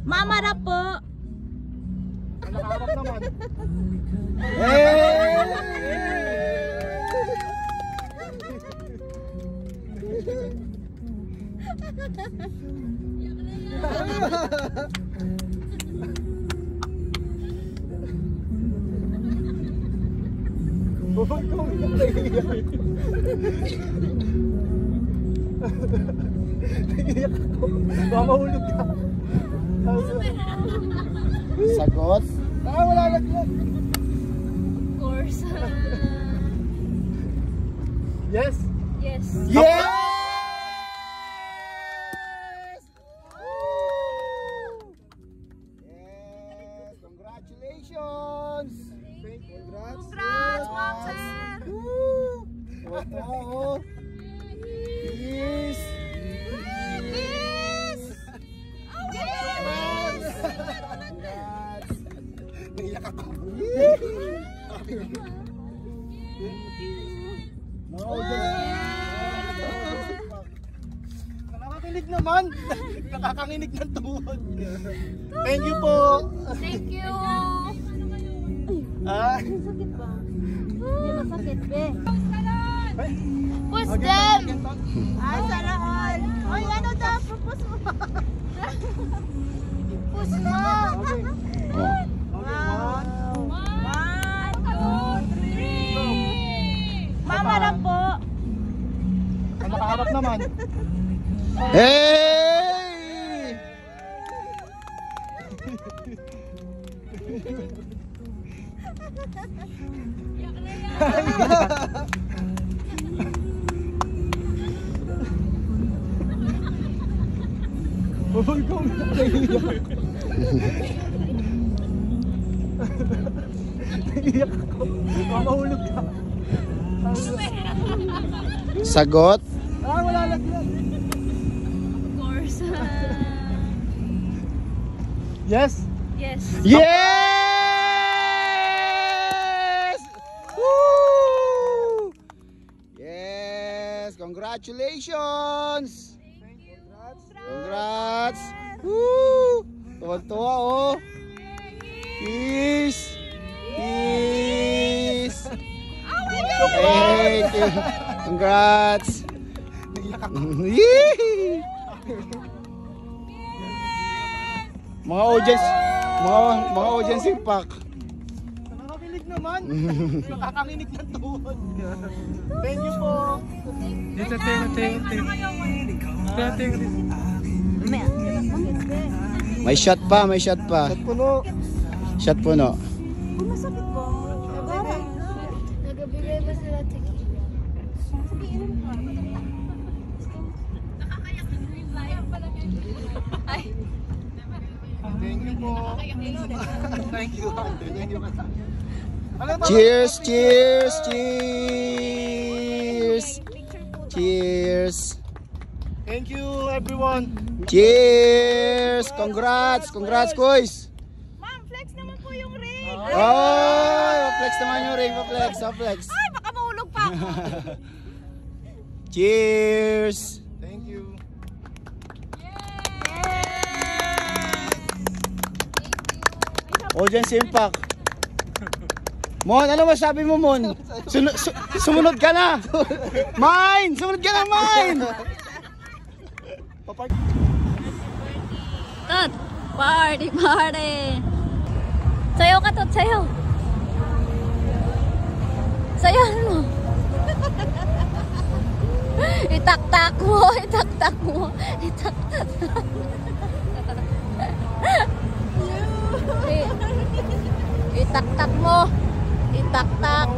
Mama na po. Nakaharap naman. Mamahulog ka. Sagot. Wala laglag. Of course. Yes. Yes. Yes! Yes! Congratulations! Congrats, Ma'am Sir. Wow! Yes! Yes. Congrats! Naiyak ako. Nakakakinig naman. Nakakanginig ng tuhod. Thank you po. Thank you. Masakit ba? Hindi masakit, be. Ay, Push again, them! again, again. Ay, sana all. Ay, ano daw? Push mo. Push mo. Okay. Okay, one. 1, 2, 3. Mama na po. Ang nakaharap naman. Hey! Uy, kung naiyak. Naiyak ako. Mamahulog ka. Sagot. Wala laglag. Of course. Yes. Yes. Yes! Woo! Yes! Congratulations! Congrats! Woo! Tuwa-tuwa oh! Peace! Peace! Thank you! Congrats! Yee! Mga audience pack. Nakakakilig naman. Nakakakinig ng tuhod. Thank you po. Dito, May shot pa, may shot pa. At puno. Shot puno. Masakit ba? Nagabigay ba sila tequila? Sige, ilan pa? Nakakayak na yung live pala yan. Ay. Thank you po. Thank you. Thank you. Cheers, cheers, cheers. Cheers. Thank you everyone. Cheers. Congrats, congrats guys. Ma'am, flex naman po yung ring. Oh, flex naman yung ring, flex, flex. Ay, baka mahulog pa ako. Cheers. Thank you. Audience impact. Mon, ano masabi mo, Mon? Sumunod ka na. Mine, sumunod ka na, mine. Tot, party, party. Sayaw ka, Tot, sayaw. Sayaw mo. Itaktak mo, itaktak mo. Itaktak mo. Itaktak mo. Itaktak.